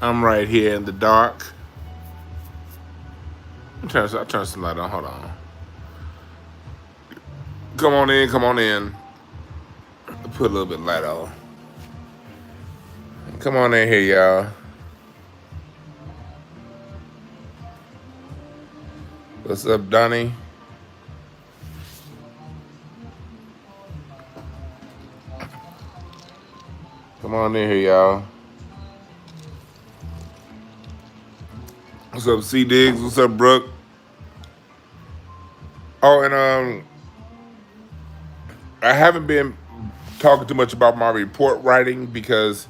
I'm right here in the dark. I'll turn some light on. Hold on. Come on in. Come on in. Put a little bit of light on. Come on in here, y'all. What's up, Donnie? Come on in here, y'all. What's up, C Diggs? What's up, Brooke? Oh, and I haven't been talking too much about my report writing because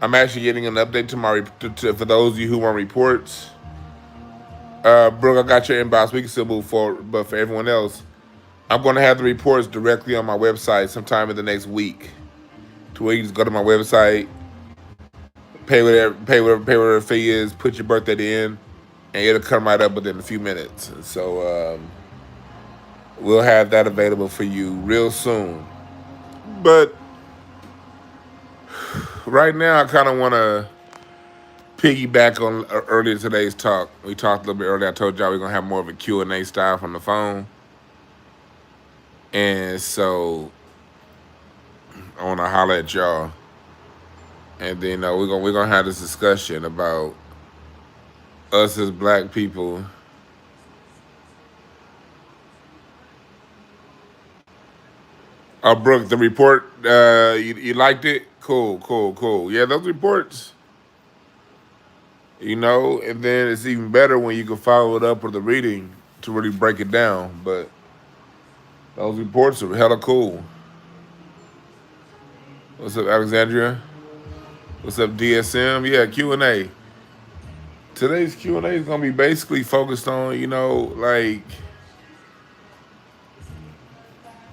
I'm actually getting an update to for those of you who want reports. Brooke, I got your inbox. We can still move forward, but for everyone else, I'm going to have the reports directly on my website sometime in the next week. To where you just go to my website, pay whatever fee is, put your birthday in, and it'll come right up within a few minutes. So we'll have that available for you real soon. But right now, I kind of want to piggyback on earlier today's talk. We talked a little bit earlier. I told y'all we're gonna have more of a Q&A style from the phone, and so I want to holler at y'all, and then we're gonna have this discussion about us as black people. Brooke, the report, you liked it? Cool, cool, cool. Yeah, those reports, and then it's even better when you can follow it up with the reading to really break it down. But those reports are hella cool. What's up, Alexandria? What's up, DSM? Yeah, Q&A. Today's Q&A is gonna be basically focused on, like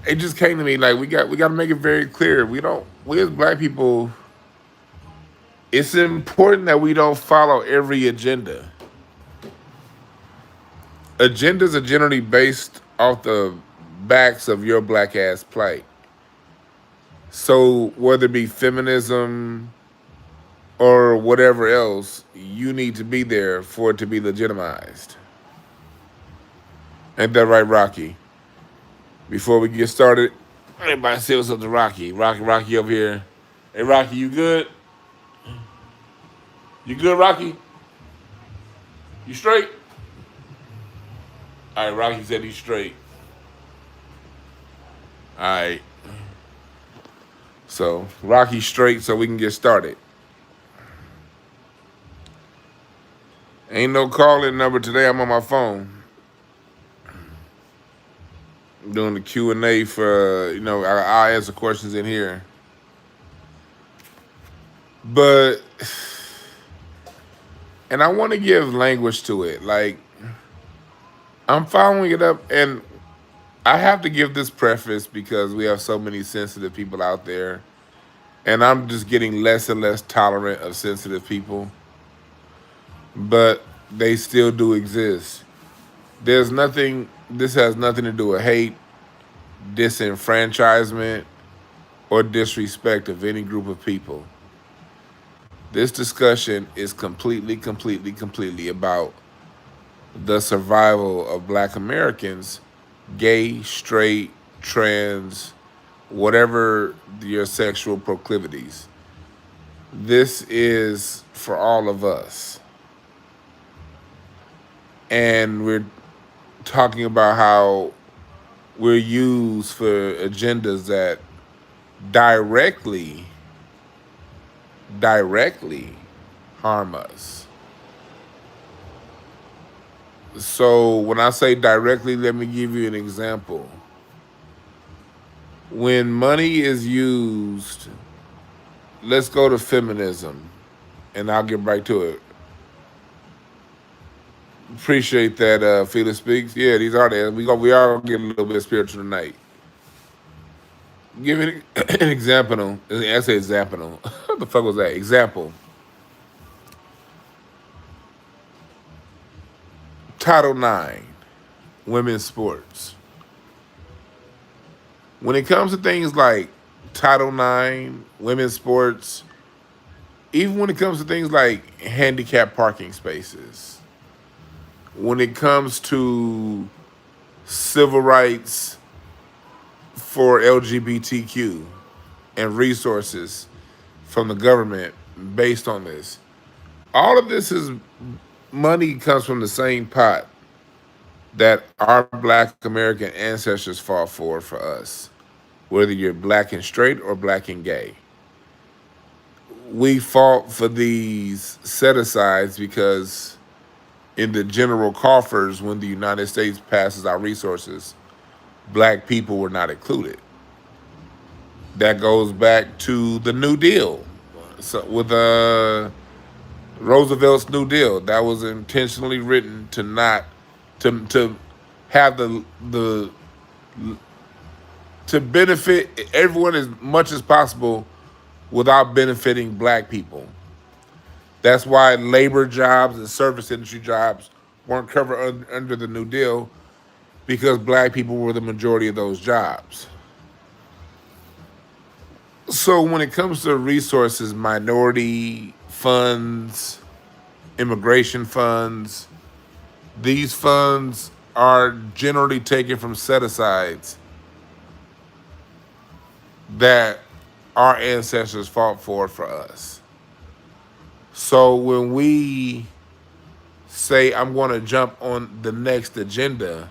it just came to me like we got to make it very clear. We as black people, it's important that we don't follow every agenda. Agendas are generally based off the backs of your black ass plight. So whether it be feminism or whatever else, you need to be there for it to be legitimized. Ain't that right, Rocky? Before we get started, everybody say what's up to Rocky. Rocky over here. Hey, Rocky, you good? You good, Rocky? You straight? All right, Rocky said he's straight. All right. So, Rocky's straight so we can get started. Ain't no call-in number today. I'm on my phone. I'm doing the Q&A for, I'll answer questions in here. But, and I want to give language to it. Like, I'm following it up, and I have to give this preface because we have so many sensitive people out there, and I'm just getting less and less tolerant of sensitive people. But they still do exist. This has nothing to do with hate, disenfranchisement, or disrespect of any group of people. This discussion is completely about the survival of black Americans, gay, straight, trans, whatever your sexual proclivities. This is for all of us. And we're talking about how we're used for agendas that directly harm us. So when I say directly, let me give you an example. When money is used, let's go to feminism, and I'll get right to it. Appreciate that, Felix Speaks. Yeah, these are there. We are gonna get a little bit spiritual tonight. Give it an example. I say example. What the fuck was that? Example. Title IX, women's sports. When it comes to things like Title IX, women's sports, even when it comes to things like handicap parking spaces, when it comes to civil rights for LGBTQ and resources from the government based on this. All of this is money comes from the same pot that our black American ancestors fought for us, whether you're black and straight or black and gay. We fought for these set asides because in the general coffers, when the United States passes our resources, black people were not included. That goes back to the New Deal. So with Roosevelt's New Deal, that was intentionally written to not to have the to benefit everyone as much as possible without benefiting black people. That's why labor jobs and service industry jobs weren't covered under the New Deal, because black people were the majority of those jobs. So when it comes to resources, minority funds, immigration funds, these funds are generally taken from set asides that our ancestors fought for us. So when we say, I'm going to jump on the next agenda,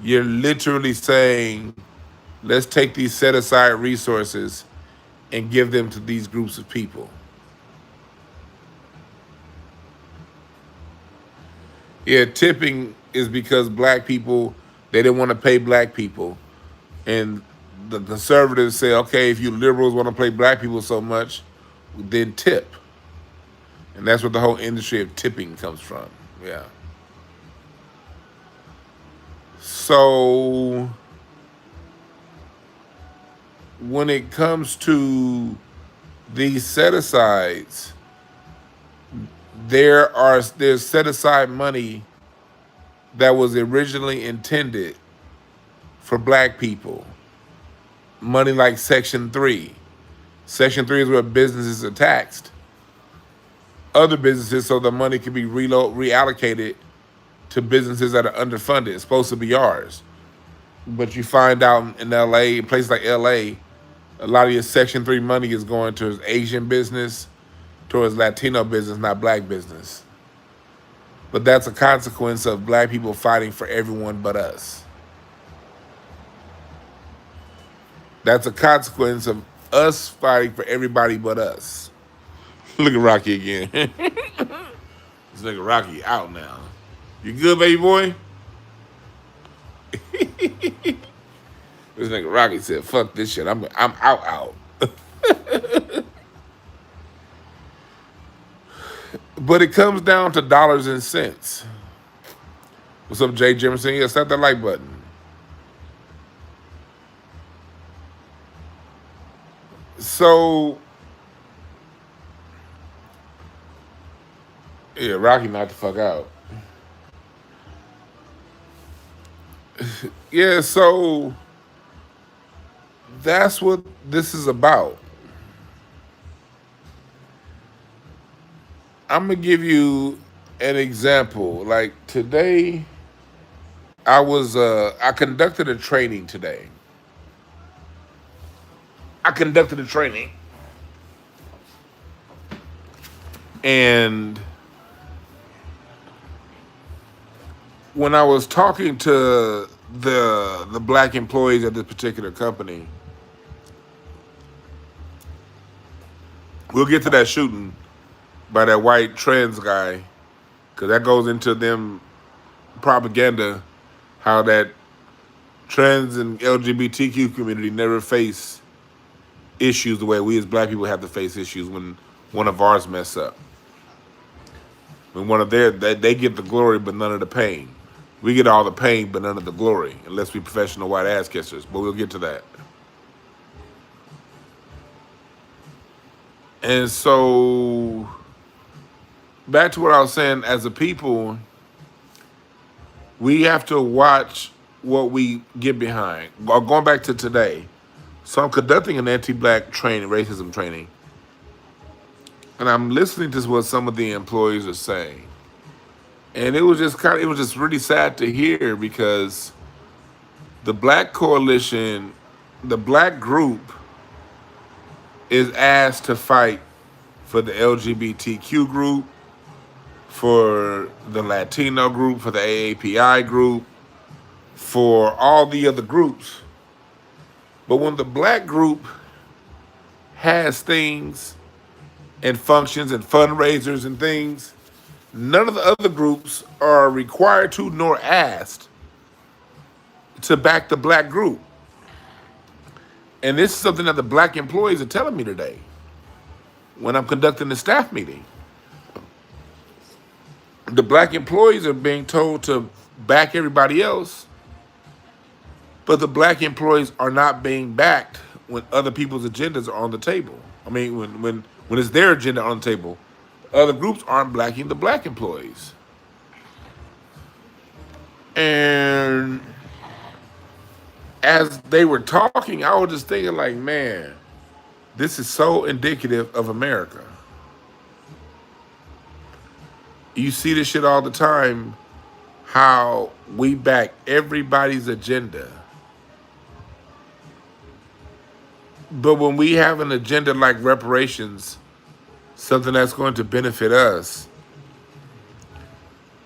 you're literally saying, let's take these set aside resources and give them to these groups of people. Yeah, tipping is because black people, they didn't want to pay black people. And the conservatives say, okay, if you liberals want to pay black people so much, then tip. And that's where the whole industry of tipping comes from. Yeah. So when it comes to these set asides, there's set aside money that was originally intended for black people. Money like Section 3. Section 3 is where businesses are taxed. Other businesses, so the money can be reallocated to businesses that are underfunded. It's supposed to be ours. But you find out in LA, places like LA, a lot of your Section 3 money is going towards Asian business, towards Latino business, not black business. But that's a consequence of black people fighting for everyone but us. That's a consequence of us fighting for everybody but us. Look at Rocky again. This nigga Rocky out now. You good, baby boy? This nigga Rocky said, fuck this shit. I'm out. But it comes down to dollars and cents. What's up, Jay Jefferson? Yeah, slap that like button. So, yeah, Rocky knocked the fuck out. Yeah, so that's what this is about. I'm gonna give you an example. Like today, I conducted a training today. I conducted a training, and when I was talking to the black employees at this particular company, we'll get to that shooting by that white trans guy, because that goes into them propaganda, how that trans and LGBTQ community never face issues the way we as black people have to face issues when one of ours mess up. When one of they get the glory but none of the pain. We get all the pain but none of the glory, unless we professional white ass kissers. But we'll get to that. And so, back to what I was saying, as a people, we have to watch what we get behind. Going back to today, so I'm conducting an anti-black training, racism training. and I'm listening to what some of the employees are saying. And it was just really sad to hear because the black coalition, the black group is asked to fight for the LGBTQ group, for the Latino group, for the AAPI group, for all the other groups. But when the black group has things and functions and fundraisers and things, none of the other groups are required to nor asked to back the black group. And this is something that the black employees are telling me today when I'm conducting the staff meeting. The black employees are being told to back everybody else, but the black employees are not being backed when other people's agendas are on the table. I mean, when it's their agenda on the table, other groups aren't backing the black employees. And as they were talking, I was just thinking, like, man, this is so indicative of America. You see this shit all the time, how we back everybody's agenda. But when we have an agenda like reparations, something that's going to benefit us,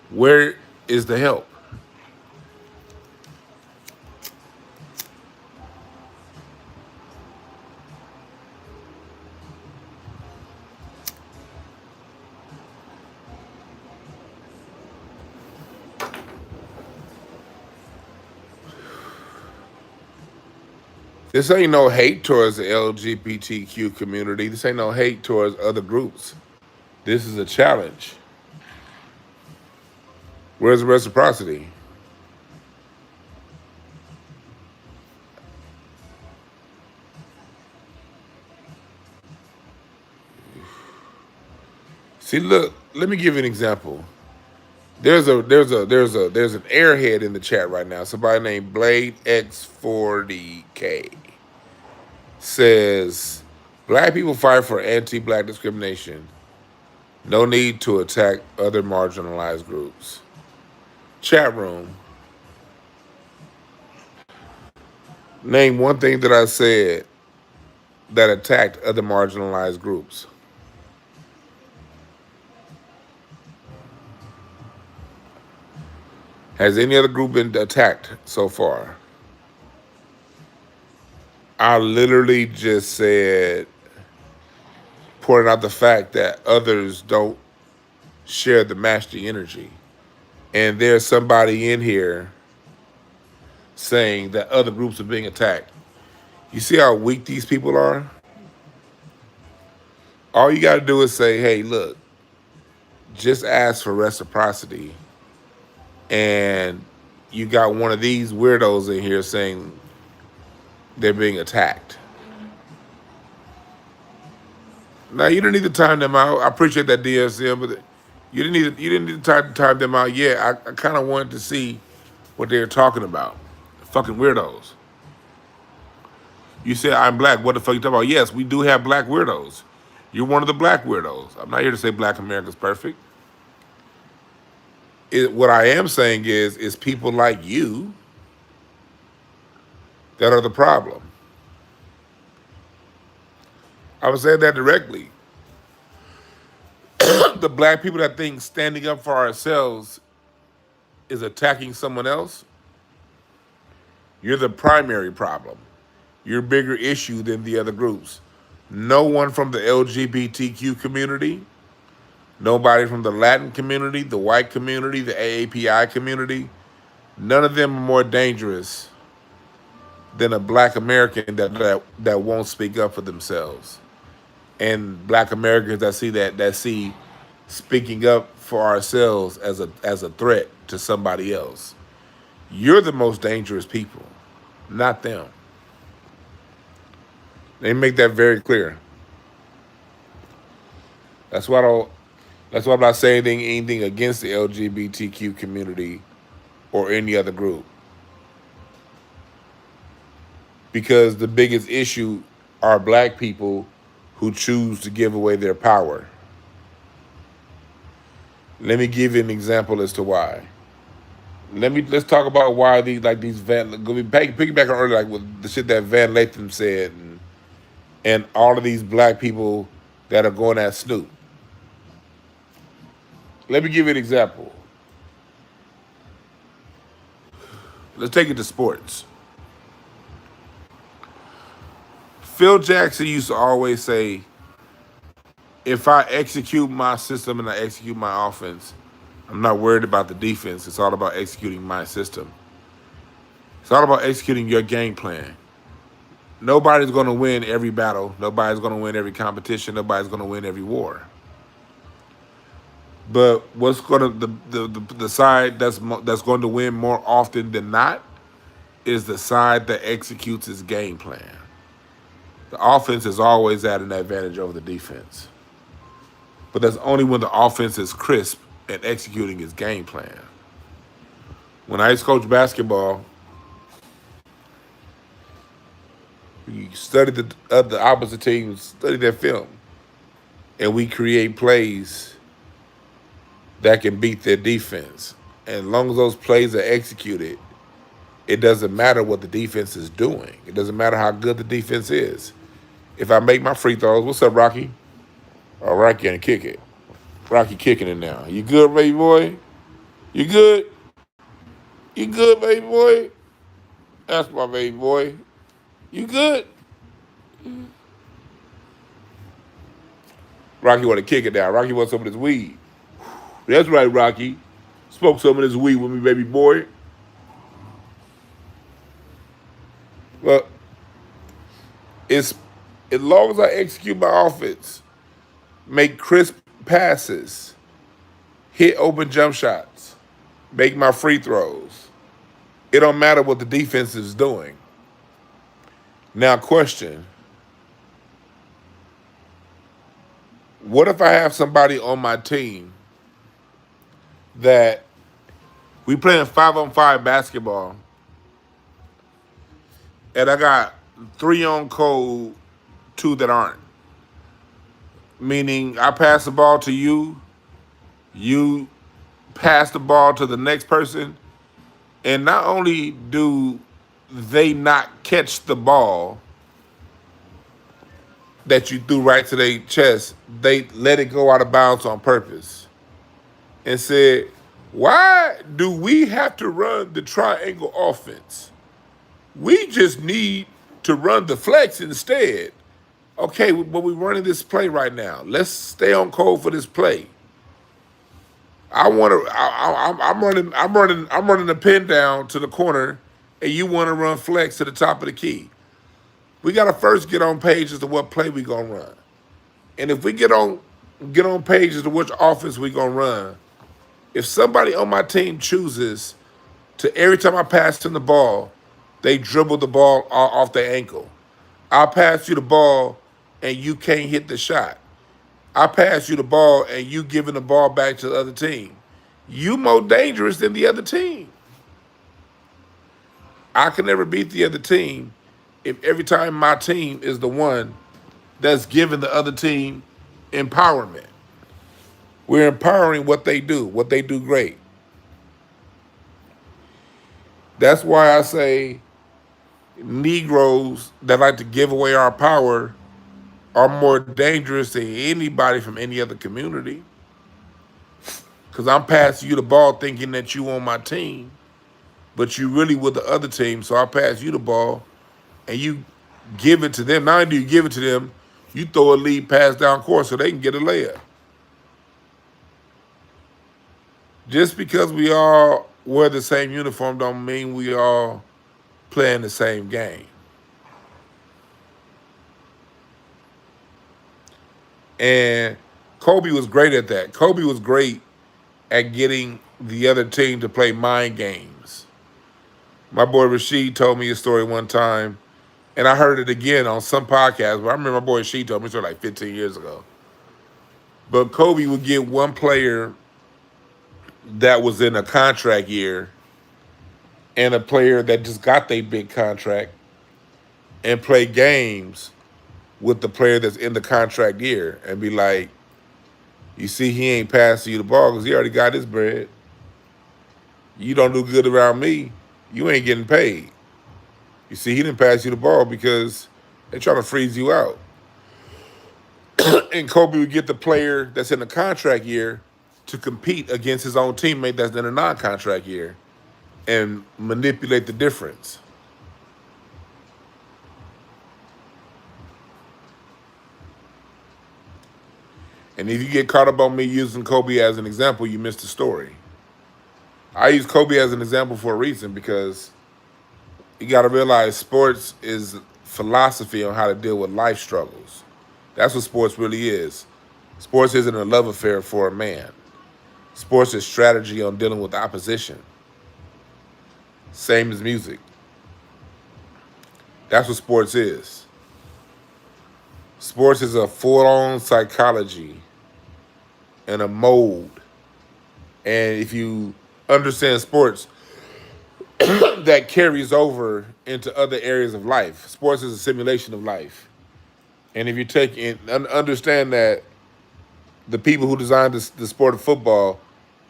where is the help? This ain't no hate towards the LGBTQ community. This ain't no hate towards other groups. This is a challenge. Where's the reciprocity? See, look, let me give you an example. There's an airhead in the chat right now. Somebody named Blade X40K says, black people fight for anti-black discrimination. No need to attack other marginalized groups. Chat room. Name one thing that I said that attacked other marginalized groups. Has any other group been attacked so far? I literally just said, pointing out the fact that others don't share the mastery energy. And there's somebody in here saying that other groups are being attacked. You see how weak these people are? All you got to do is say, hey, look, just ask for reciprocity. And you got one of these weirdos in here saying they're being attacked. Now, you didn't need to time them out. I appreciate that, DSM, but you didn't need to time them out yet. I kind of wanted to see what they were talking about. Fucking weirdos. You said I'm black. What the fuck you talking about? Yes, we do have black weirdos. You're one of the black weirdos. I'm not here to say black America's perfect. What I am saying is people like you that are the problem. I was saying that directly. The black people that think standing up for ourselves is attacking someone else, you're the primary problem. You're a bigger issue than the other groups. No one from the LGBTQ community, nobody from the Latin community, the white community, the AAPI community, none of them are more dangerous than a black American that won't speak up for themselves. And black Americans that see speaking up for ourselves as a threat to somebody else. You're the most dangerous people, not them. They make that very clear. That's why I'm not saying anything against the LGBTQ community or any other group. Because the biggest issue are black people who choose to give away their power. Let me give you an example as to why. Let's talk about why these piggyback on earlier, like with the shit that Van Lathan said, and all of these black people that are going at Snoop. Let me give you an example. Let's take it to sports. Phil Jackson used to always say, if I execute my system and I execute my offense, I'm not worried about the defense. It's all about executing my system. It's all about executing your game plan. Nobody's going to win every battle. Nobody's going to win every competition. Nobody's going to win every war. But what's going to the side that's going to win more often than not is the side that executes its game plan. The offense is always at an advantage over the defense. But that's only when the offense is crisp and executing its game plan. When I used to coach basketball, we study the opposite teams, study their film, and we create plays that can beat their defense. And as long as those plays are executed, it doesn't matter what the defense is doing. It doesn't matter how good the defense is. If I make my free throws, what's up, Rocky? Oh, Rocky gonna kick it. Rocky kicking it now. You good, baby boy? You good? You good, baby boy? That's my baby boy. You good? Rocky want to kick it down. Rocky wants some of this weed. That's right, Rocky. Smoke some of this weed with me, baby boy. Well, it's as long as I execute my offense, make crisp passes, hit open jump shots, make my free throws. It don't matter what the defense is doing. Now, question. What if I have somebody on my team that we playing 5-on-5 basketball and I got 3 on code, 2 that aren't? Meaning I pass the ball to you, you pass the ball to the next person, and not only do they not catch the ball that you threw right to their chest, they let it go out of bounds on purpose. And said, why do we have to run the triangle offense? We just need to run the flex instead. Okay, but we're running this play right now. Let's stay on code for this play. I'm running the pin down to the corner, and you want to run flex to the top of the key. We gotta first get on page as to what play we gonna run. And if we get on page as to which offense we gonna run, if somebody on my team chooses to every time I pass them the ball, they dribble the ball off their ankle. I'll pass you the ball and you can't hit the shot. I pass you the ball and you giving the ball back to the other team. You more dangerous than the other team. I can never beat the other team if every time my team is the one that's giving the other team empowerment. We're empowering what they do great. That's why I say Negroes that like to give away our power are more dangerous than anybody from any other community. Because I'm passing you the ball thinking that you on my team, but you really with the other team, so I pass you the ball and you give it to them. Not only do you give it to them, you throw a lead pass down court so they can get a layup. Just because we all wear the same uniform don't mean we all playing the same game. And Kobe was great at that. Kobe was great at getting the other team to play mind games. My boy Rashid told me a story one time, and I heard it again on some podcast, but I remember my boy Rashid told me it was like 15 years ago. But Kobe would get one player that was in a contract year and a player that just got their big contract and play games with the player that's in the contract year and be like, You see, he ain't passing you the ball because he already got his bread. You don't do good around me, you ain't getting paid. You see, he didn't pass you the ball because they're trying to freeze you out. And Kobe would get the player that's in the contract year to compete against his own teammate that's in a non-contract year and manipulate the difference. And if you get caught up on me using Kobe as an example, you missed the story. I use Kobe as an example for a reason because you got to realize sports is philosophy on how to deal with life struggles. That's what sports really is. Sports isn't a love affair for a man. Sports is strategy on dealing with opposition. Same as music. That's what sports is. Sports is a full-on psychology and a mode. And if you understand sports, that carries over into other areas of life. Sports is a simulation of life. And if you take in, understand that the people who designed the sport of football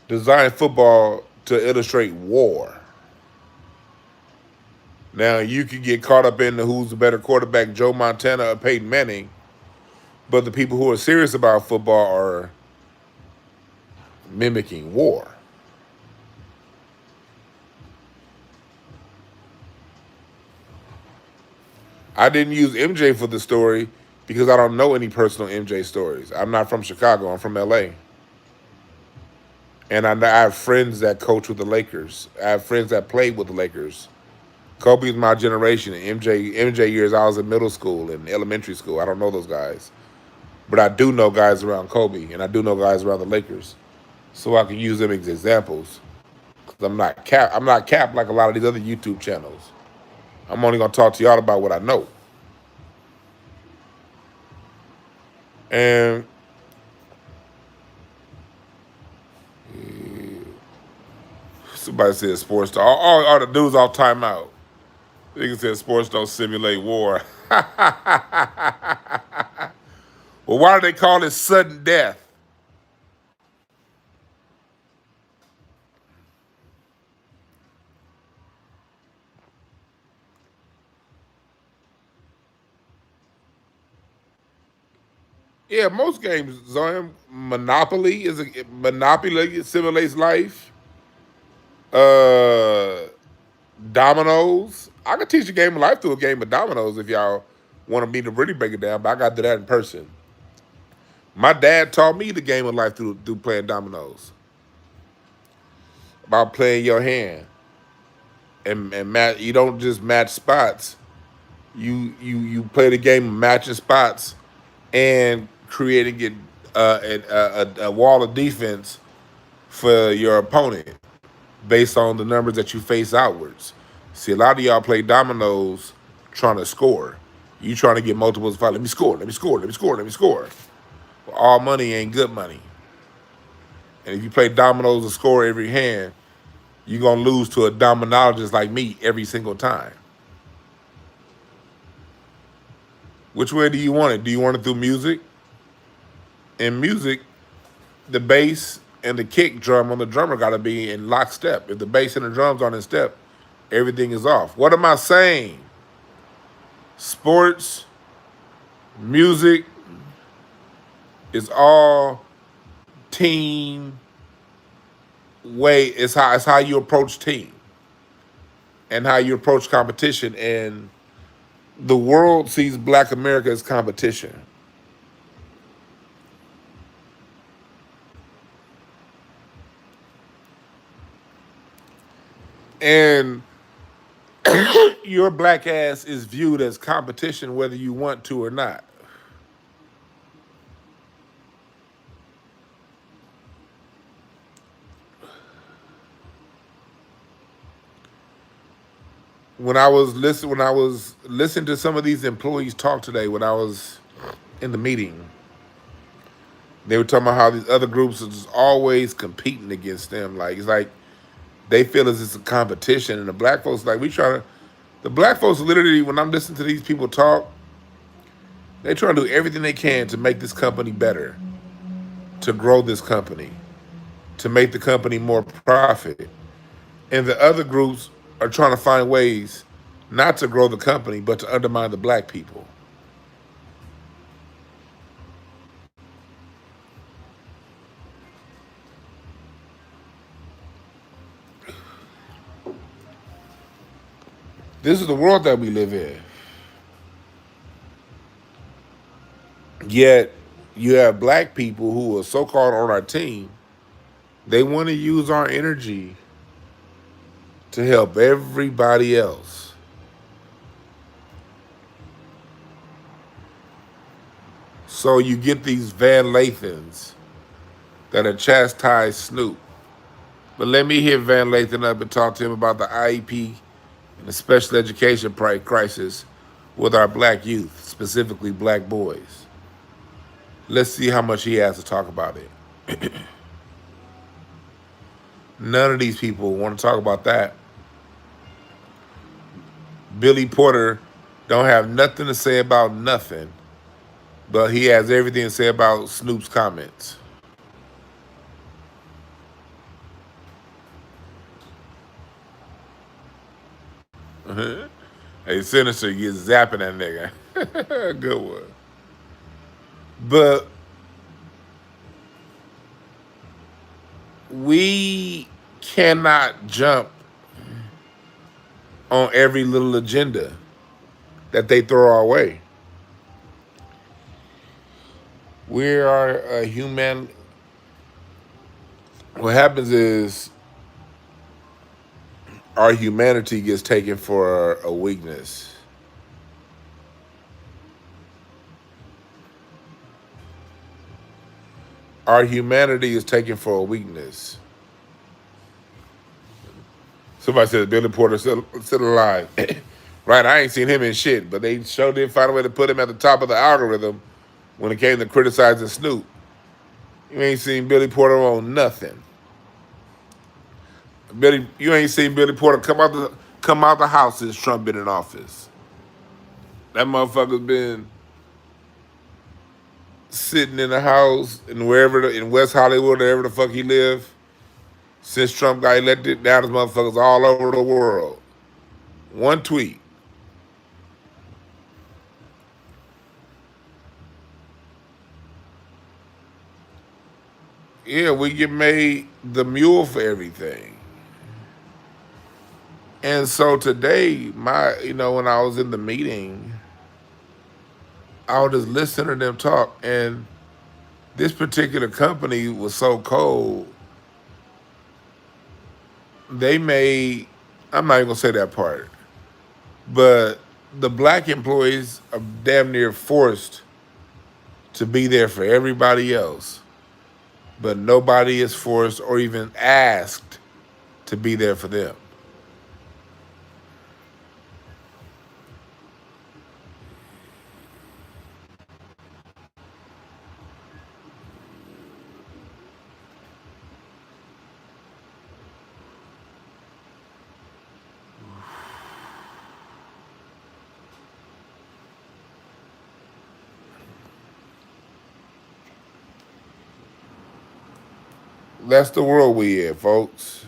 designed football to illustrate war. Now, you could get caught up in the who's the better quarterback, Joe Montana or Peyton Manning, but the people who are serious about football are mimicking war. I didn't use MJ for the story because I don't know any personal MJ stories. I'm not from Chicago. I'm from LA. And I have friends that coach with the Lakers. I have friends that played with the Lakers. Kobe's my generation. MJ years, I was in middle school and elementary school. I don't know those guys. But I do know guys around Kobe, and I do know guys around the Lakers. So I can use them as examples. Because I'm not capped like a lot of these other YouTube channels. I'm only going to talk to y'all about what I know. And somebody said sports don't. All the dudes off timeout. Nigga said sports don't simulate war. Well, why do they call it sudden death? Yeah, most games, Zion, Monopoly simulates life. Uh, Dominoes. I could teach a game of life through a game of dominoes if y'all want me to really break it down, but I got to do that in person. My dad taught me the game of life through playing dominoes. About playing your hand. And match, you don't just match spots. You play the game of matching spots and creating it a wall of defense for your opponent based on the numbers that you face outwards. See, a lot of y'all play dominoes trying to score. You trying to get multiples of five. Let me score, let me score, let me score, let me score. Well, all money ain't good money. And if you play dominoes and score every hand, you're going to lose to a dominologist like me every single time. Which way do you want it? Do you want it through music? In music, the bass and the kick drum on the drummer got to be in lockstep. If the bass and the drums aren't in step, everything is off. What am I saying? Sports, music is all team way. It's how you approach team and how you approach competition. And the world sees Black America as competition. And your black ass is viewed as competition whether you want to or not. When I was listening to some of these employees talk today, when I was in the meeting, they were talking about how these other groups are just always competing against them. Like it's like they feel as it's a competition, and the black folks like we try to. The black folks literally, when I'm listening to these people talk, they try to do everything they can to make this company better, to grow this company, to make the company more profit. And the other groups are trying to find ways not to grow the company, but to undermine the black people. This is the world that we live in. Yet you have black people who are so called on our team, they want to use our energy to help everybody else. So you get these Van Lathens that are chastise Snoop. But let me hit Van Lathan up and talk to him about the IEP and the special education crisis with our black youth, specifically black boys. Let's see how much he has to talk about it. None of these people want to talk about that. Billy Porter don't have nothing to say about nothing, but he has everything to say about Snoop's comments. Hey, Sinister gets zapping that nigga. Good one. But we cannot jump on every little agenda that they throw our way. We are a human. What happens is our humanity gets taken for a weakness. Our humanity is taken for a weakness. Somebody said Billy Porter still alive. Right, I ain't seen him in shit, but they sure did find a way to put him at the top of the algorithm when it came to criticizing Snoop. You ain't seen Billy Porter on nothing. You ain't seen Billy Porter come out the house since Trump been in office. That motherfucker's been sitting in the house and in West Hollywood, wherever the fuck he live, since Trump got elected. Now this motherfucker's all over the world. One tweet. Yeah, we get made the mule for everything. And so today, when I was in the meeting, I was just listening to them talk, and this particular company was so cold. They made, I'm not even gonna say that part, but the black employees are damn near forced to be there for everybody else, but nobody is forced or even asked to be there for them. That's the world we in, folks.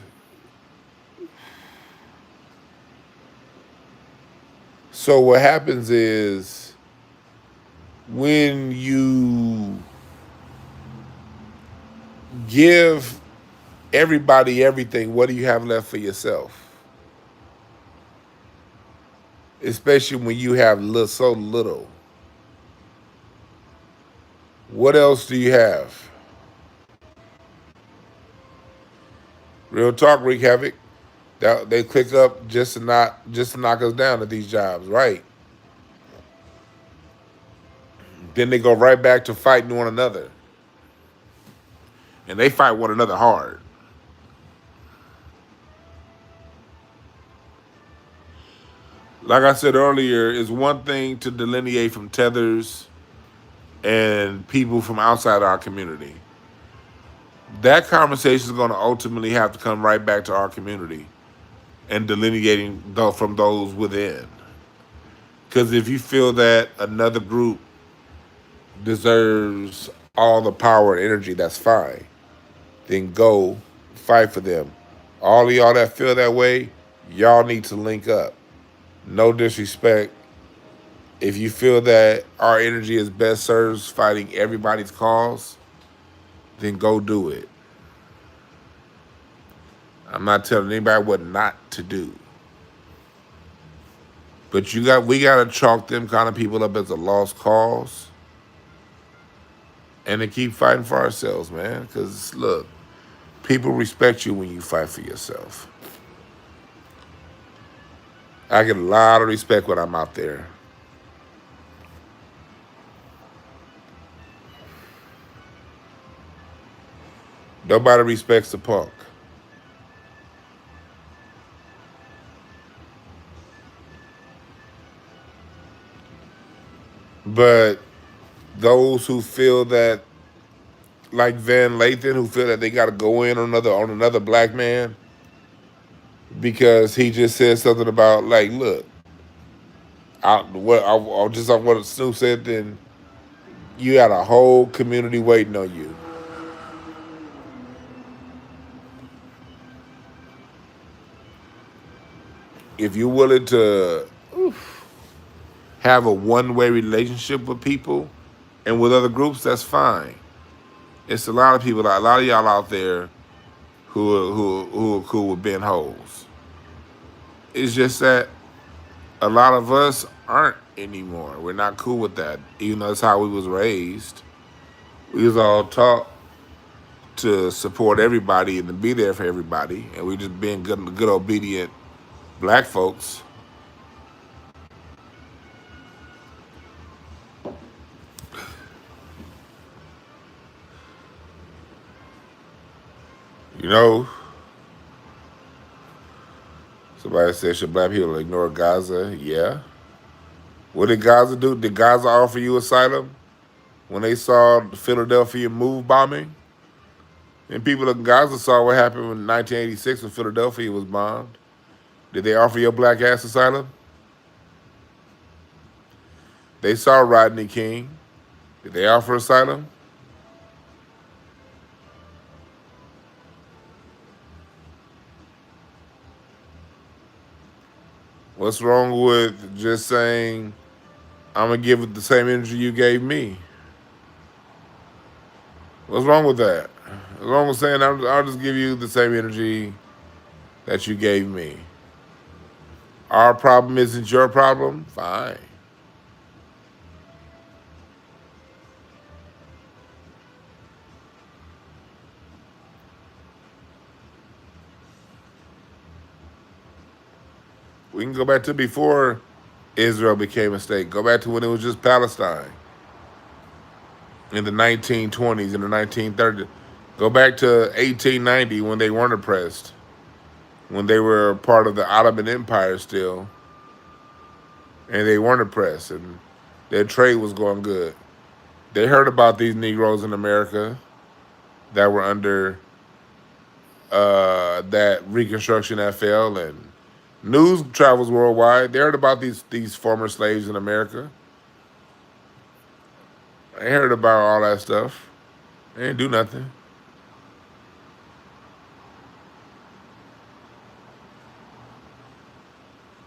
So what happens is when you give everybody everything, what do you have left for yourself? Especially when you have so little. What else do you have? Real talk, Rick Havoc. They click up just to knock us down at these jobs, right? Then they go right back to fighting one another. And they fight one another hard. Like I said earlier, it's one thing to delineate from tethers and people from outside our community. That conversation is going to ultimately have to come right back to our community and delineating from those within. Because if you feel that another group deserves all the power and energy, that's fine. Then go fight for them. All of y'all that feel that way, y'all need to link up. No disrespect. If you feel that our energy is best served fighting everybody's cause, then go do it. I'm not telling anybody what not to do. But we gotta chalk them kind of people up as a lost cause and to keep fighting for ourselves, man. Because look, people respect you when you fight for yourself. I get a lot of respect when I'm out there. Nobody respects the punk. But those who feel that, like Van Lathan, who feel that they got to go in on another black man because he just said something about, like, look, just on what Snoop said, then you got a whole community waiting on you. If you're willing to have a one-way relationship with people and with other groups, that's fine. It's a lot of people, a lot of y'all out there who are cool with being hoes. It's just that a lot of us aren't anymore. We're not cool with that. Even though that's how we was raised. We was all taught to support everybody and to be there for everybody, and we just being good obedient black folks. You know, somebody said, should black people ignore Gaza? Yeah. What did Gaza do? Did Gaza offer you asylum when they saw the Philadelphia move bombing? And people in Gaza saw what happened in 1986 when Philadelphia was bombed. Did they offer your black ass asylum? They saw Rodney King. Did they offer asylum? What's wrong with just saying, I'm going to give it the same energy you gave me? What's wrong with that? What's wrong with saying, I'll just give you the same energy that you gave me? Our problem isn't your problem? Fine. We can go back to before Israel became a state. Go back to when it was just Palestine in the 1920s and the 1930s. Go back to 1890 when they weren't oppressed, when they were part of the Ottoman Empire still, and they weren't oppressed, and their trade was going good. They heard about these Negroes in America that were under that Reconstruction that fell, and news travels worldwide. They heard about these former slaves in America. They heard about all that stuff. They didn't do nothing.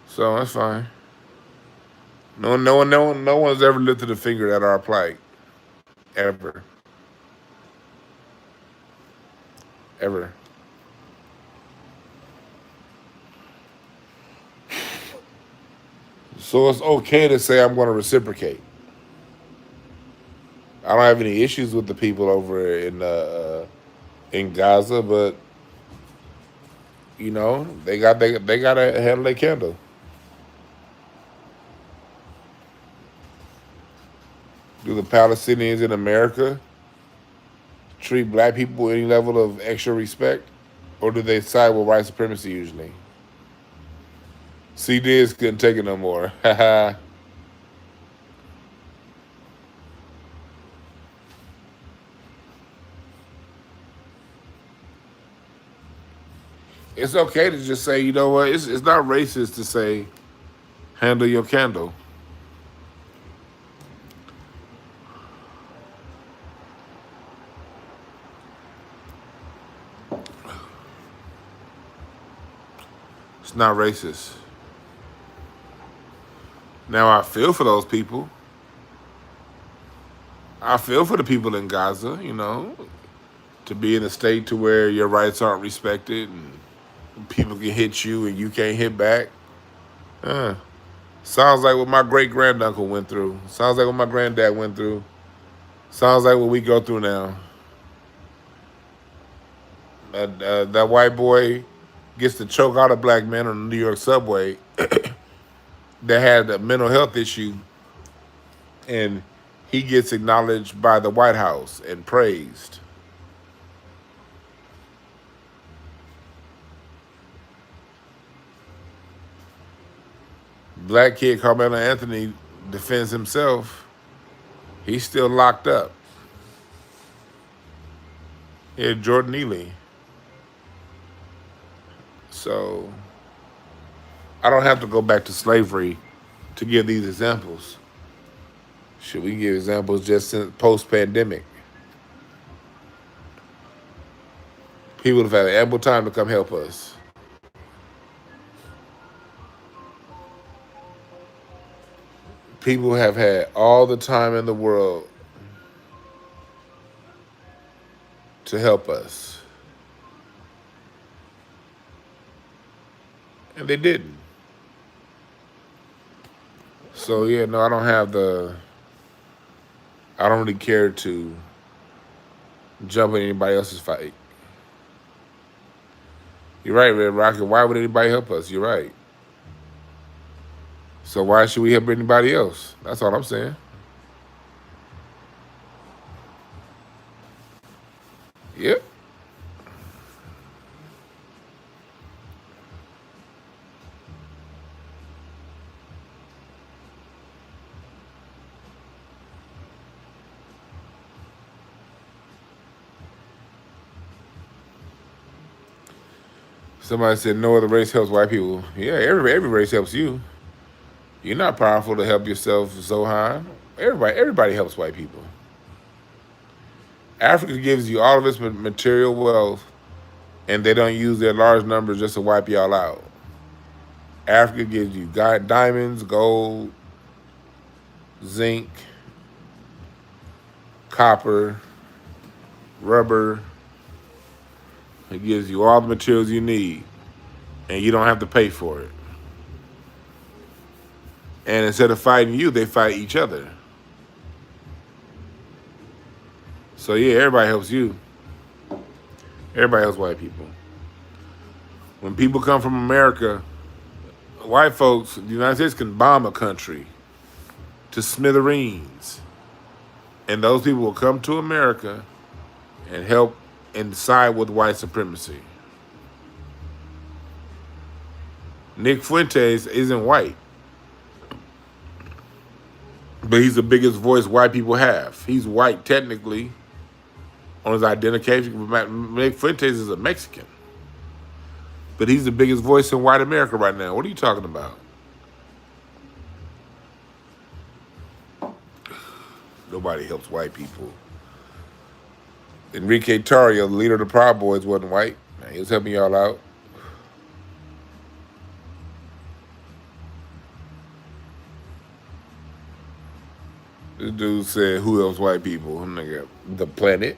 So that's fine. No one's ever lifted a finger at our plight, ever, ever. So it's okay to say I'm going to reciprocate. I don't have any issues with the people over in Gaza, but they got to handle their candle. Do the Palestinians in America treat black people with any level of extra respect, or do they side with white supremacy usually? C. Diz couldn't take it no more. It's okay to just say, you know what? It's not racist to say, handle your candle. It's not racist. Now I feel for those people. I feel for the people in Gaza, to be in a state to where your rights aren't respected and people can hit you and you can't hit back. Uh, Sounds like what my great granduncle went through. Sounds like what my granddad went through. Sounds like what we go through now. That white boy gets to choke out a black man on the New York subway that had a mental health issue, and he gets acknowledged by the White House and praised. Black kid Carmelo Anthony defends himself. He's still locked up. Yeah, Jordan Neely. So I don't have to go back to slavery to give these examples. Should we give examples just since post-pandemic? People have had ample time to come help us. People have had all the time in the world to help us. And they didn't. So yeah, no, I don't really care to jump in anybody else's fight. You're right, Red Rocket. Why would anybody help us? You're right. So why should we help anybody else? That's all I'm saying. Yep. Somebody said no other race helps white people. Yeah, every race helps you. You're not powerful to help yourself, Zohan. Everybody helps white people. Africa gives you all of its material wealth, and they don't use their large numbers just to wipe y'all out. Africa gives you diamonds, gold, zinc, copper, rubber. It gives you all the materials you need, and you don't have to pay for it. And instead of fighting you, they fight each other. So yeah, everybody helps you. Everybody helps white people. When people come from America, white folks, the United States can bomb a country to smithereens. And those people will come to America and help and side with white supremacy. Nick Fuentes isn't white, but he's the biggest voice white people have. He's white technically on his identification. Nick Fuentes is a Mexican, but he's the biggest voice in white America right now. What are you talking about? Nobody helps white people. Enrique Tarrio, the leader of the Proud Boys, wasn't white. He was helping y'all out. This dude said, who helps white people? Nigga, the planet.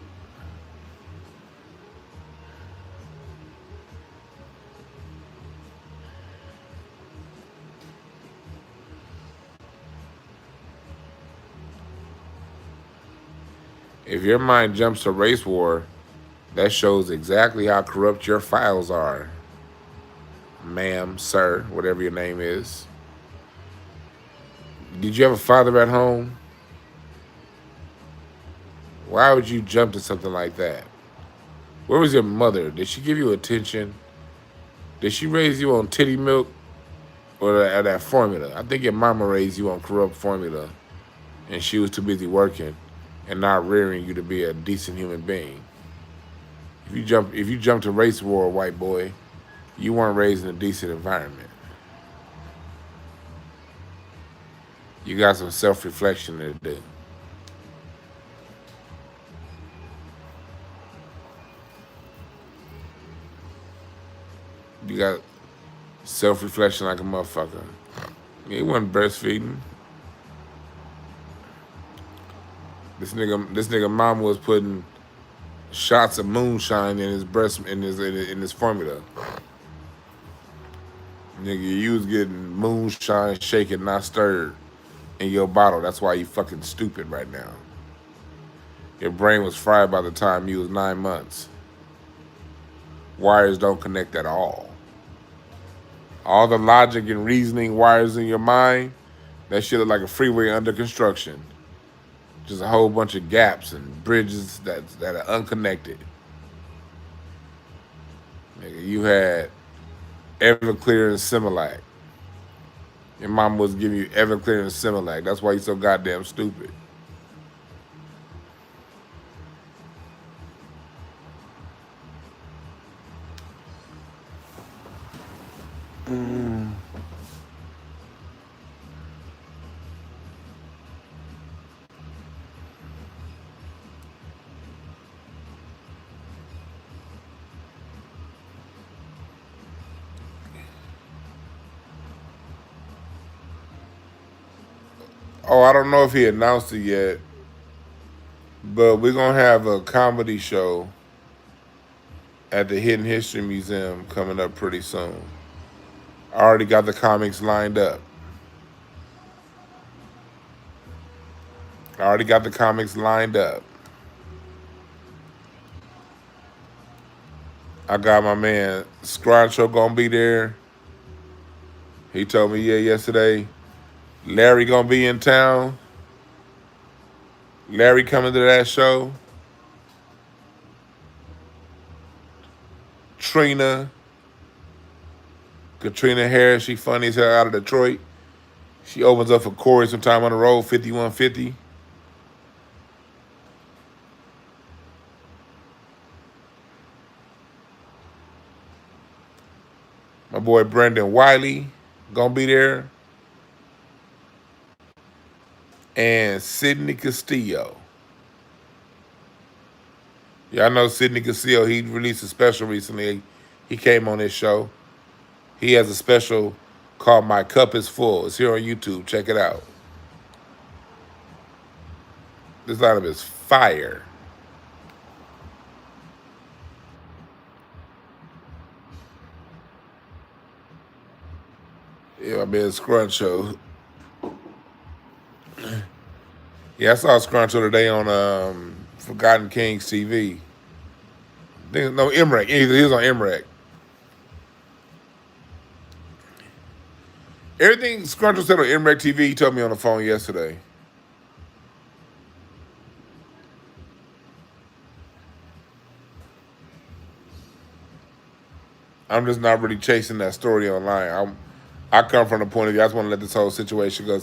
If your mind jumps to race war, that shows exactly how corrupt your files are. Ma'am, sir, whatever your name is. Did you have a father at home? Why would you jump to something like that? Where was your mother? Did she give you attention? Did she raise you on titty milk or that formula? I think your mama raised you on corrupt formula, and she was too busy working and not rearing you to be a decent human being. If you jump to race war, white boy, you weren't raised in a decent environment. You got some self-reflection to do. Self-reflection like a motherfucker. He wasn't breastfeeding. This nigga mama was putting shots of moonshine in his breast in his formula. Nigga, you was getting moonshine shaken, not stirred in your bottle. That's why you fucking stupid right now. Your brain was fried by the time you was 9 months. Wires don't connect at all. All the logic and reasoning wires in your mind, that shit look like a freeway under construction. Just a whole bunch of gaps and bridges that are unconnected. Nigga, you had Everclear and Similac. Your mom was giving you Everclear and Similac. That's why you so goddamn stupid. Oh, I don't know if he announced it yet, but we're gonna have a comedy show at the Hidden History Museum coming up pretty soon. I already got the comics lined up. I already got the comics lined up. I got my man Scroncho gonna be there. He told me, yeah, yesterday. Larry gonna be in town. Larry coming to that show. Katrina Harris, she funny as hell out of Detroit. She opens up for Corey sometime on the road, 5150. My boy Brendan Wiley gonna be there. And Sidney Castillo. Yeah, I know Sidney Castillo. He released a special recently. He came on this show. He has a special called My Cup is Full. It's here on YouTube. Check it out. This lineup is fire. Yeah, my man Scruncho. Yeah, I saw Scruncho today on Forgotten Kings TV. No, MREC. He was on MREC. Everything Scruncho said on MREC TV, he told me on the phone yesterday. I'm just not really chasing that story online. I come from the point of view, I just want to let this whole situation go.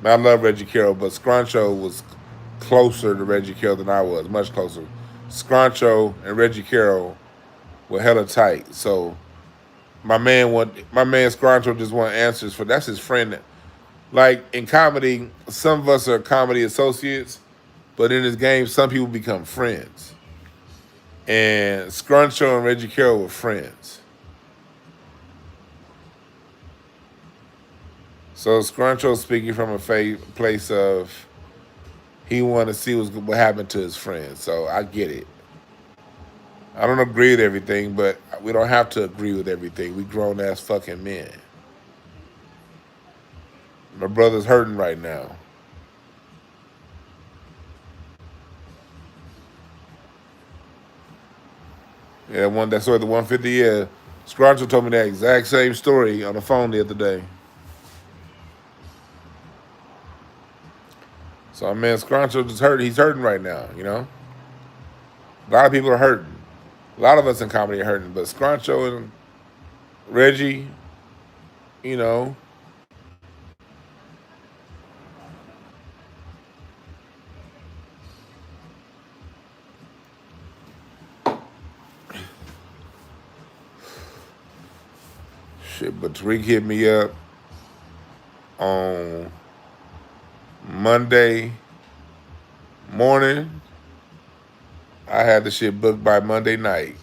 I love Reggie Carroll, but Scruncho was closer to Reggie Carroll than I was, much closer. Scruncho and Reggie Carroll were hella tight. So my man Scruncho just want answers for that's his friend. Like in comedy, some of us are comedy associates, but in this game, some people become friends. And Scruncho and Reggie Carroll were friends. So Scruncho speaking from a place of he wanted to see what happened to his friends. So I get it. I don't agree with everything, but we don't have to agree with everything. We grown ass fucking men. My brother's hurting right now. Yeah, that story, the 150. Yeah, Scruncho told me that exact same story on the phone the other day. So man, Scruncho just hurt. He's hurting right now. You know, a lot of people are hurting. A lot of us in comedy are hurting, but Scruncho and Reggie, you know, shit. But Tariq hit me up on Monday morning. I had the shit booked by Monday night.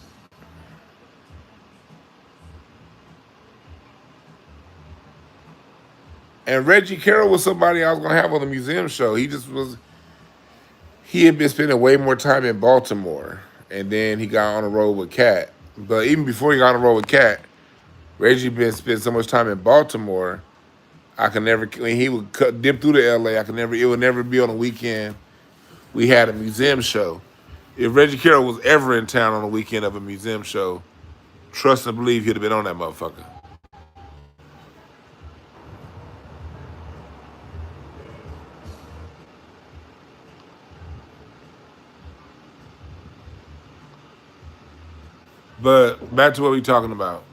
And Reggie Carroll was somebody I was gonna have on the museum show. He had been spending way more time in Baltimore, and then he got on the road with Cat. But even before he got on the road with Cat, Reggie been spent so much time in Baltimore. I could never. When he would dip through to LA, I could never. It would never be on a weekend. We had a museum show. If Reggie Carroll was ever in town on the weekend of a museum show, trust and believe he'd have been on that motherfucker. But back to what we talking about.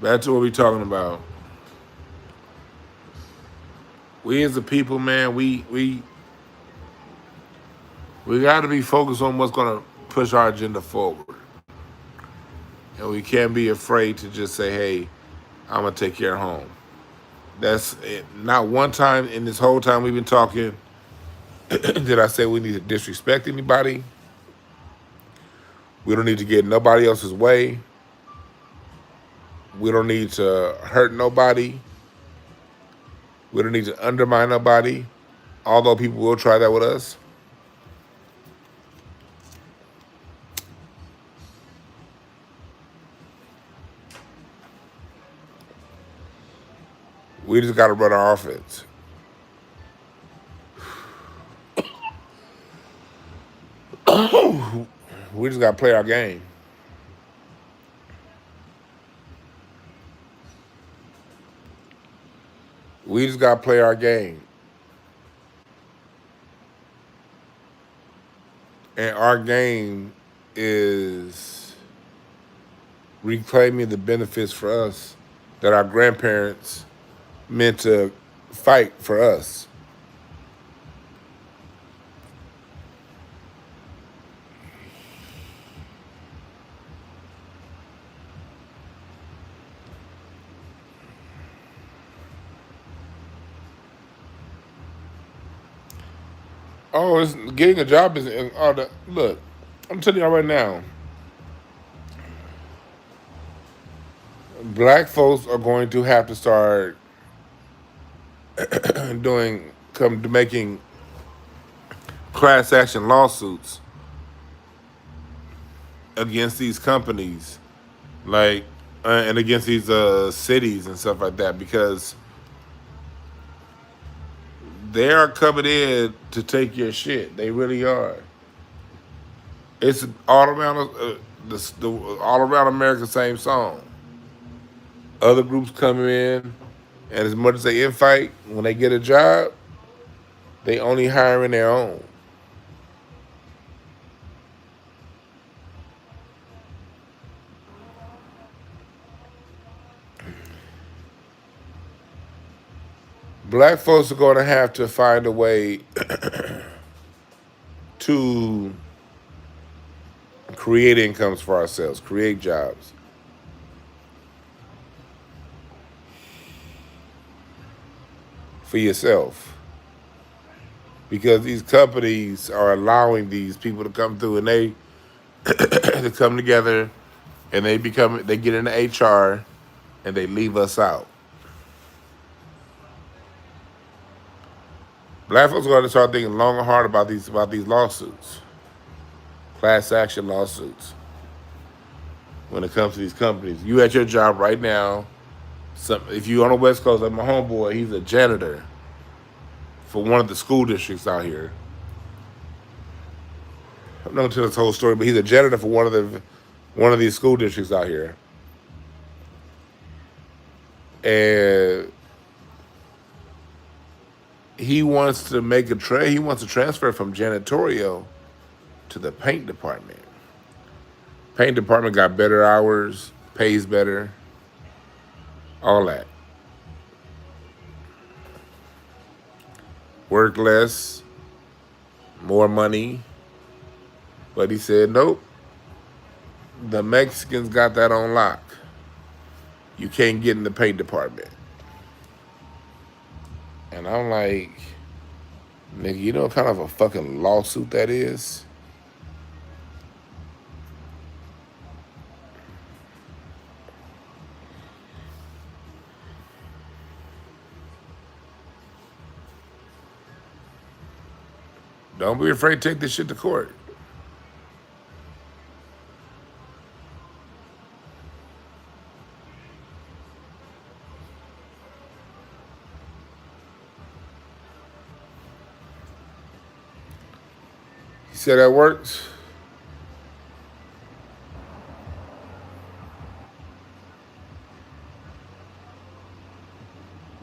Back to what we talking about. We as a people, man, we got to be focused on what's going to push our agenda forward, and we can't be afraid to just say, "Hey, I'm gonna take care of home." That's it. Not one time in this whole time we've been talking did I say we need to disrespect anybody. We don't need to get in nobody else's way. We don't need to hurt nobody. We don't need to undermine nobody. Although people will try that with us. We just got to run our offense. We just got to play our game. We just got to play our game. And our game is reclaiming the benefits for us that our grandparents meant to fight for us. Oh, getting a job is look. I'm telling y'all right now, black folks are going to have to start come to making class action lawsuits against these companies, like and against these cities and stuff like that, because they are coming in to take your shit. They really are. It's all around the all around America, same song. Other groups coming in, and as much as they infight, when they get a job, they only hiring their own. Black folks are going to have to find a way to create incomes for ourselves, create jobs. For yourself. Because these companies are allowing these people to come through, and they to come together, and they get into HR, and they leave us out. Black folks are going to start thinking long and hard about these lawsuits, class action lawsuits. When it comes to these companies, you at your job right now. If you on the West Coast, like my homeboy, he's a janitor for one of the school districts out here. I'm not gonna tell this whole story, but he's a janitor for one of these school districts out here, and he wants to make he wants to transfer from janitorial to the paint department. Paint department got better hours, pays better, all that. Work less, more money. But he said, nope, the Mexicans got that on lock. You can't get in the paint department. And I'm like, nigga, you know what kind of a fucking lawsuit that is? Don't be afraid to take this shit to court. You see how that works?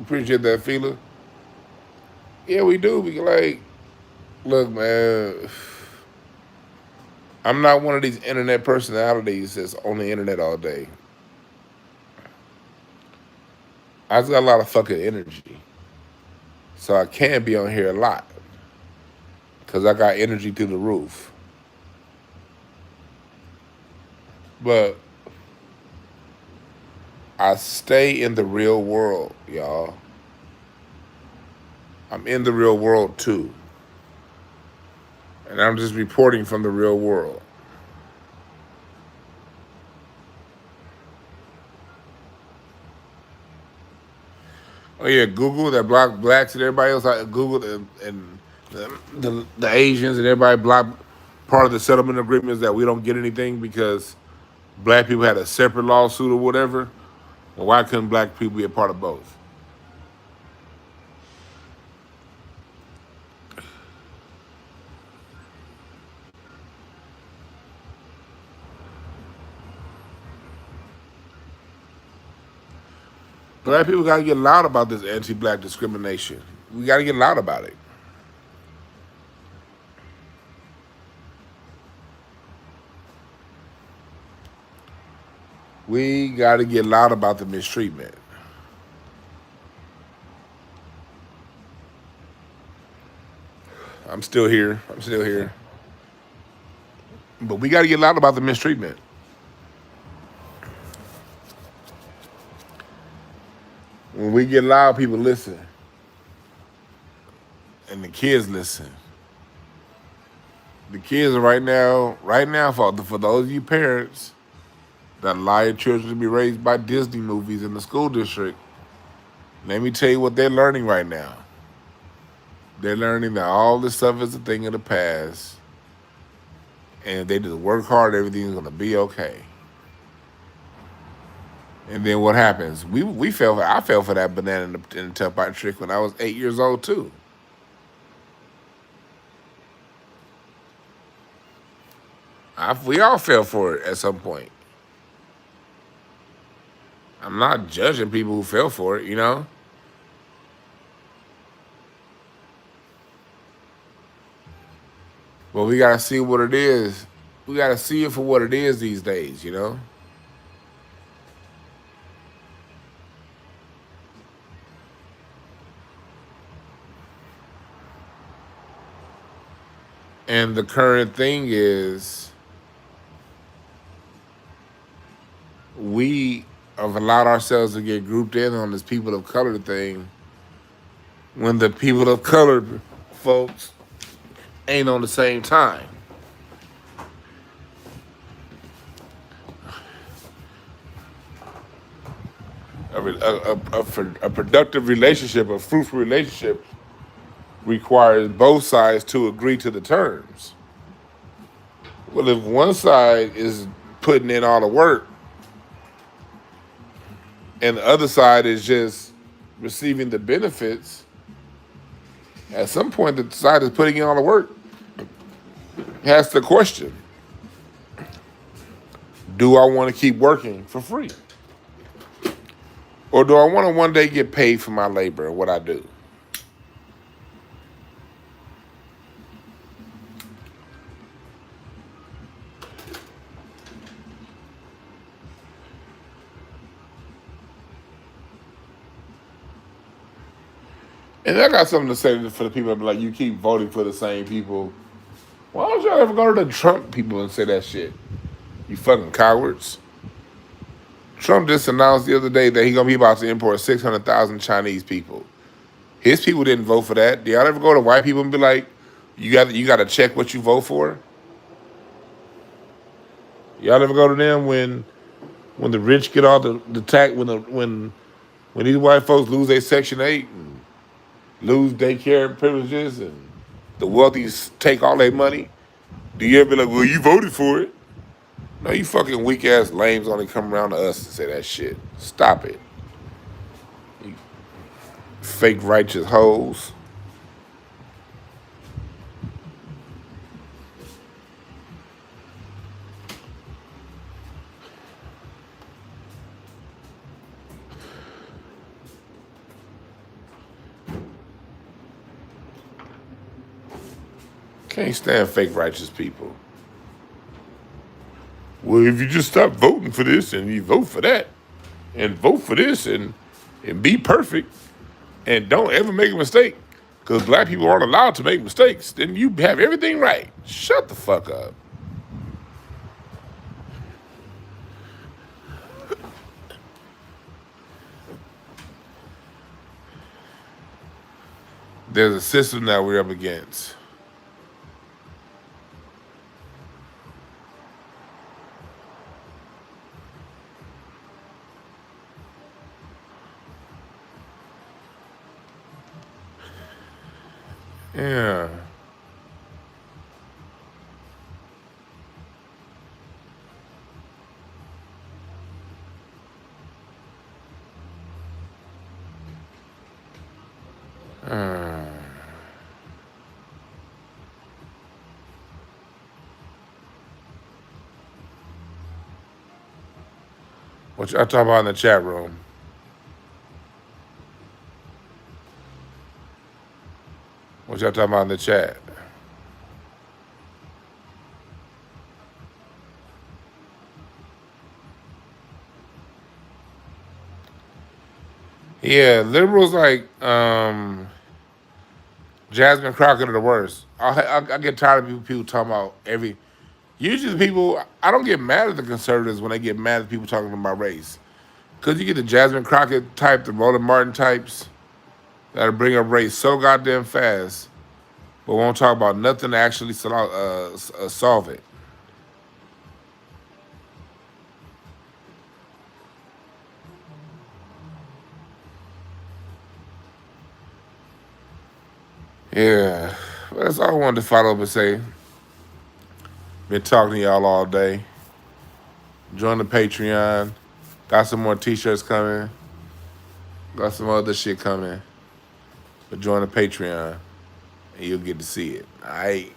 Appreciate that, feeler. Yeah, we do. We like, look, man. I'm not one of these internet personalities that's on the internet all day. I just got a lot of fucking energy, so I can be on here a lot because I got energy through the roof. But I stay in the real world, y'all. I'm in the real world too. And I'm just reporting from the real world. Oh yeah, Google that block blacks and everybody else. I Google and the Asians and everybody block. Part of the settlement agreement is that we don't get anything because black people had a separate lawsuit or whatever. Well, why couldn't black people be a part of both? Black people got to get loud about this anti-black discrimination. We got to get loud about it. We got to get loud about the mistreatment. I'm still here. I'm still here. But we got to get loud about the mistreatment. When we get loud, people listen. And the kids listen. The kids right now, for those of you parents that allow your children to be raised by Disney movies in the school district, let me tell you what they're learning right now. They're learning that all this stuff is a thing of the past, and if they just work hard, everything's gonna be okay. And then what happens? I fell for that banana in the tailpipe trick when I was 8 years old too. We all fell for it at some point. I'm not judging people who fell for it, you know. But we gotta see what it is. We gotta see it for what it is these days, you know. And the current thing is we have allowed ourselves to get grouped in on this people of color thing when the people of color folks ain't on the same time. A productive relationship, a fruitful relationship, requires both sides to agree to the terms. Well, if one side is putting in all the work and the other side is just receiving the benefits, at some point the side that's putting in all the work has to question, do I want to keep working for free? Or do I want to one day get paid for my labor and what I do? And I got something to say for the people that be like, you keep voting for the same people. Why don't y'all ever go to the Trump people and say that shit? You fucking cowards. Trump just announced the other day that he's gonna be about to import 600,000 Chinese people. His people didn't vote for that. Do y'all ever go to white people and be like, you got to check what you vote for? Y'all ever go to them when the rich get all the tax when these white folks lose their Section 8 and lose daycare privileges and the wealthies take all their money, do you ever be like, well, you voted for it? No, you fucking weak ass lames only come around to us and say that shit. Stop it. You fake righteous hoes. Can't stand fake righteous people. Well, if you just stop voting for this and you vote for that and vote for this and be perfect and don't ever make a mistake, because black people aren't allowed to make mistakes, then you have everything right. Shut the fuck up. There's a system that we're up against. Yeah. Uh, what y'all talking about in the chat room? What y'all talking about in the chat? Yeah, liberals like Jasmine Crockett are the worst. I get tired of people talking about every. Usually, the people I don't get mad at the conservatives when they get mad at people talking about race, because you get the Jasmine Crockett type, the Roland Martin types that'll bring up race so goddamn fast, but won't talk about nothing to actually solve it. Yeah, that's all I wanted to follow up and say. Been talking to y'all all day. Join the Patreon. Got some more t-shirts coming. Got some other shit coming. But join the Patreon and you'll get to see it. All right.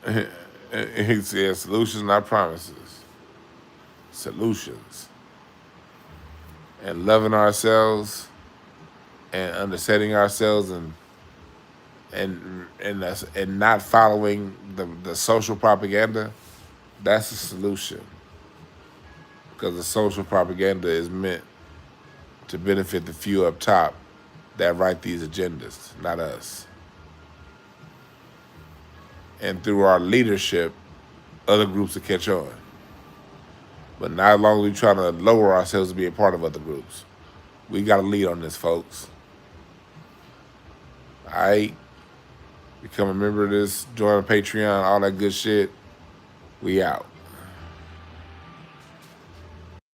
He said solutions, not promises. Solutions. And loving ourselves and understanding ourselves and not following the social propaganda, that's a solution. Because the social propaganda is meant to benefit the few up top that write these agendas, not us. And through our leadership, other groups will catch on. But not as long as we try to lower ourselves to be a part of other groups. We got to lead on this, folks. All right? Become a member of this, join a Patreon, all that good shit. We out.